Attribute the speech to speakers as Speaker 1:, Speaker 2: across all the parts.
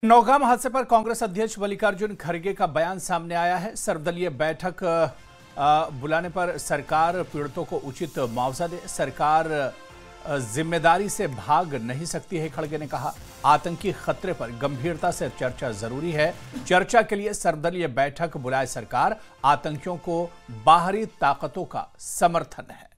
Speaker 1: नौगाम हादसे पर कांग्रेस अध्यक्ष मल्लिकार्जुन खड़गे का बयान सामने आया है। सर्वदलीय बैठक बुलाने पर सरकार पीड़ितों को उचित मुआवजा दे, सरकार जिम्मेदारी से भाग नहीं सकती है, खड़गे ने कहा। आतंकी खतरे पर गंभीरता से चर्चा जरूरी है, चर्चा के लिए सर्वदलीय बैठक बुलाए सरकार, आतंकियों को बाहरी ताकतों का समर्थन है।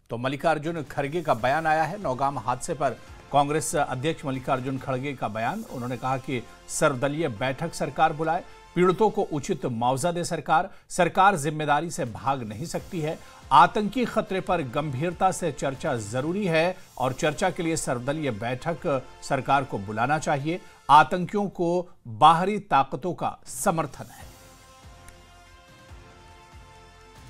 Speaker 1: तो मल्लिकार्जुन खड़गे का बयान आया है। नौगाम हादसे पर कांग्रेस अध्यक्ष मल्लिकार्जुन खड़गे का बयान। उन्होंने कहा कि सर्वदलीय बैठक सरकार बुलाए, पीड़ितों को उचित मुआवजा दे सरकार, सरकार जिम्मेदारी से भाग नहीं सकती है, आतंकी खतरे पर गंभीरता से चर्चा जरूरी है और चर्चा के लिए सर्वदलीय बैठक सरकार को बुलाना चाहिए, आतंकियों को बाहरी ताकतों का समर्थन है।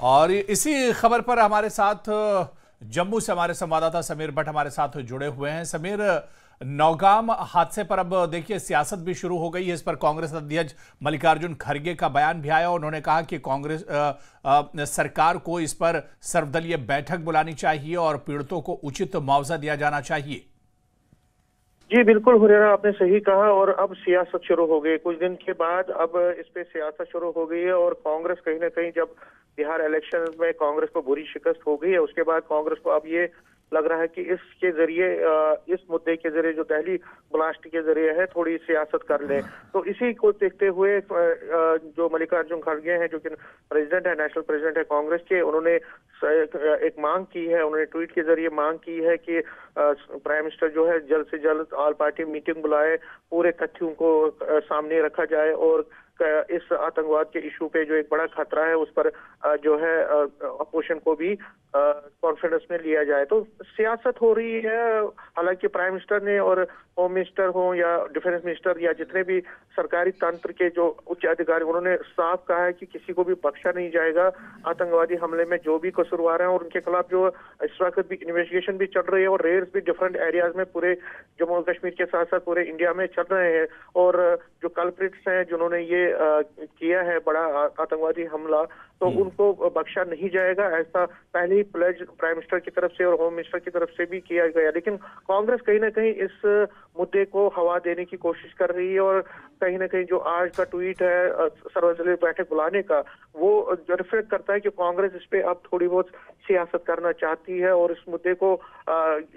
Speaker 1: और इसी खबर पर हमारे साथ जम्मू से हमारे संवाददाता समीर भट्ट हमारे साथ जुड़े हुए हैं। समीर, नौगाम हादसे पर अब देखिए सियासत भी शुरू हो गई है। इस पर कांग्रेस अध्यक्ष मल्लिकार्जुन खड़गे का बयान भी आया। उन्होंने कहा कि कांग्रेस सरकार को इस पर सर्वदलीय बैठक बुलानी चाहिए और पीड़ितों को उचित मुआवजा दिया जाना चाहिए।
Speaker 2: जी बिल्कुल हुरैरा, आपने सही कहा। और अब सियासत शुरू हो गई। कुछ दिन के बाद अब इस पे सियासत शुरू हो गई है और कांग्रेस कहीं ना कहीं, जब बिहार इलेक्शन में कांग्रेस को बुरी शिकस्त हो गई है, उसके बाद कांग्रेस को अब ये लग रहा है कि इसके जरिए, इस मुद्दे के जरिए जो दिल्ली ब्लास्ट के जरिए है, थोड़ी सियासत कर ले। तो इसी को देखते हुए जो मल्लिकार्जुन खड़गे हैं, जो कि प्रेसिडेंट है, नेशनल प्रेसिडेंट है कांग्रेस के, उन्होंने एक मांग की है। उन्होंने ट्वीट के जरिए मांग की है कि प्राइम मिनिस्टर जो है जल्द से जल्द ऑल पार्टी मीटिंग बुलाए, पूरे तथ्यों को सामने रखा जाए और इस आतंकवाद के इशू पे जो एक बड़ा खतरा है उस पर जो है अपोजिशन को भी कॉन्फिडेंस में लिया जाए। तो सियासत हो रही है। हालांकि प्राइम मिनिस्टर ने और होम मिनिस्टर हो या डिफेंस मिनिस्टर या जितने भी सरकारी तंत्र के जो उच्च अधिकारी, उन्होंने साफ कहा है कि किसी को भी बख्शा नहीं जाएगा। आतंकवादी हमले में जो भी कसूरवार हैं और उनके खिलाफ जो इस वक्त भी इन्वेस्टिगेशन भी चल रही है और रेड्स भी डिफरेंट एरियाज में पूरे जम्मू कश्मीर के साथ साथ पूरे इंडिया में चल रहे हैं। और जो कल्प्रिट्स हैं जिन्होंने ये किया है बड़ा आतंकवादी हमला, तो उनको बख्शा नहीं जाएगा। ऐसा पहले ही प्लेज प्राइम मिनिस्टर की तरफ से और होम मिनिस्टर की तरफ से भी किया गया। लेकिन कांग्रेस कहीं ना कहीं इस मुद्दे को हवा देने की कोशिश कर रही है और कहीं ना कहीं जो आज का ट्वीट है सर्वदलीय बैठक बुलाने का, वो रिफ्लेक्ट करता है कि कांग्रेस इस पे अब थोड़ी बहुत सियासत करना चाहती है और इस मुद्दे को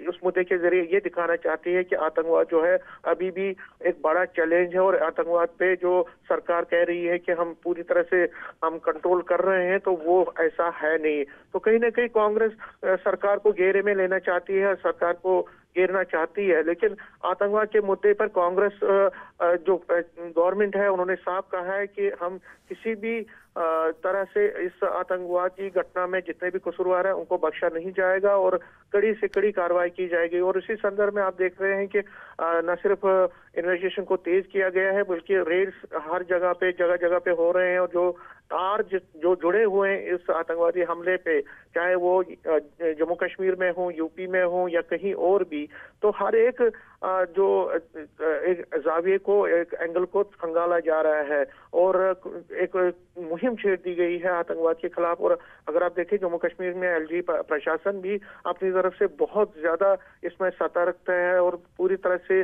Speaker 2: उस मुद्दे के जरिए ये दिखाना चाहती है कि आतंकवाद जो है अभी भी एक बड़ा चैलेंज है और आतंकवाद पे जो सरकार कह रही है कि हम पूरी तरह से हम कंट्रोल कर रहे हैं, तो वो ऐसा है नहीं। तो कहीं ना कहीं कांग्रेस सरकार को घेरे में लेना चाहती है, सरकार को घेरना चाहती है। लेकिन आतंकवाद के मुद्दे पर कांग्रेस जो गवर्नमेंट है, उन्होंने साफ कहा है कि हम किसी भी तरह से इस आतंकवाद की घटना में जितने भी कसूरवार हैं उनको बख्शा नहीं जाएगा और कड़ी से कड़ी कार्रवाई की जाएगी। और इसी संदर्भ में आप देख रहे हैं कि न सिर्फ इन्वेस्टिगेशन को तेज किया गया है, बल्कि रेड्स हर जगह जगह पे हो रहे हैं। और जो जो जुड़े हुए हैं इस आतंकवादी हमले पे, चाहे वो जम्मू कश्मीर में हो, यूपी में हो या कहीं और भी, तो हर एक जो एक जाविये को, एक एंगल को खंगाला जा रहा है और एक मुहिम छेड़ दी गई है आतंकवाद के खिलाफ। और अगर आप देखें जम्मू कश्मीर में एलजी प्रशासन भी अपनी तरफ से बहुत ज्यादा इसमें सतर्क है और पूरी तरह से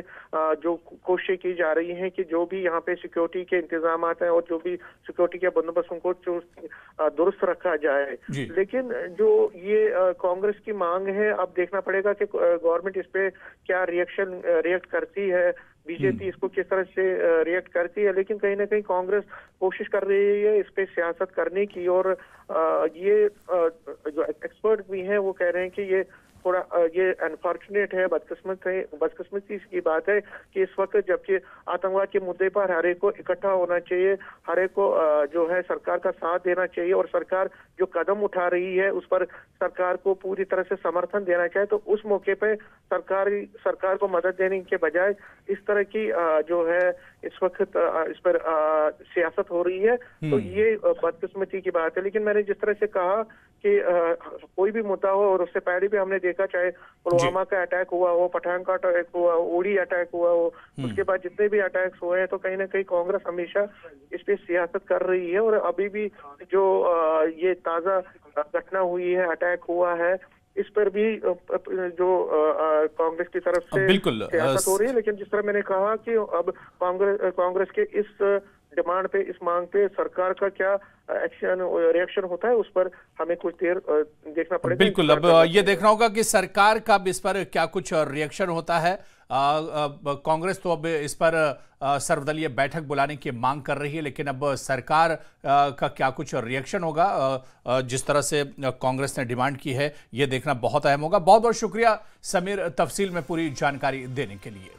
Speaker 2: जो कोशिश की जा रही है कि जो भी यहाँ पे सिक्योरिटी के इंतजाम हैं और जो भी सिक्योरिटी के बंदोबस्त को दुरुस्त रखा जाए। लेकिन जो ये कांग्रेस की मांग है, अब देखना पड़ेगा कि गवर्नमेंट इस पे क्या रिएक्ट करती है, बीजेपी इसको किस तरह से रिएक्ट करती है। लेकिन कहीं ना कहीं कांग्रेस कोशिश कर रही है इस पे सियासत करने की। और ये जो एक्सपर्ट भी हैं वो कह रहे हैं कि ये थोड़ा ये अनफॉर्चुनेट है, बदकिस्मती की बात है कि इस वक्त जबकि आतंकवाद के मुद्दे पर हर एक को इकट्ठा होना चाहिए, हर एक को जो है सरकार का साथ देना चाहिए और सरकार जो कदम उठा रही है उस पर सरकार को पूरी तरह से समर्थन देना चाहिए। तो उस मौके पे सरकार को मदद देने के बजाय इस तरह की जो है इस वक्त इस पर सियासत हो रही है, तो ये बदकिस्मती की बात है। लेकिन मैंने जिस तरह से कहा कि कोई भी मुद्दा हो, और उससे पहले भी हमने देखा, चाहे पुलवामा का अटैक हुआ हो, पठान का अटैक हुआ हो, उड़ी अटैक हुआ हो, उसके बाद जितने भी अटैक्स हुए हैं, तो कहीं ना कहीं कांग्रेस हमेशा इस पे सियासत कर रही है। और अभी भी जो ये ताजा घटना हुई है, अटैक हुआ है, इस पर भी जो कांग्रेस की तरफ से
Speaker 1: बिल्कुल
Speaker 2: सियासत हो रही है। लेकिन जिस तरह मैंने कहा कि अब कांग्रेस के इस डिमांड पे, इस मांग पे सरकार का क्या एक्शन रिएक्शन होता है, उस पर हमें कुछ देर देखना पड़ेगा।
Speaker 1: बिल्कुल, अब ये देखना होगा कि सरकार का इस पर क्या कुछ रिएक्शन होता है। कांग्रेस तो अब इस पर सर्वदलीय बैठक बुलाने की मांग कर रही है, लेकिन अब सरकार का क्या कुछ रिएक्शन होगा, जिस तरह से कांग्रेस ने डिमांड की है, ये देखना बहुत अहम होगा। बहुत बहुत शुक्रिया समीर, तफसील में पूरी जानकारी देने के लिए।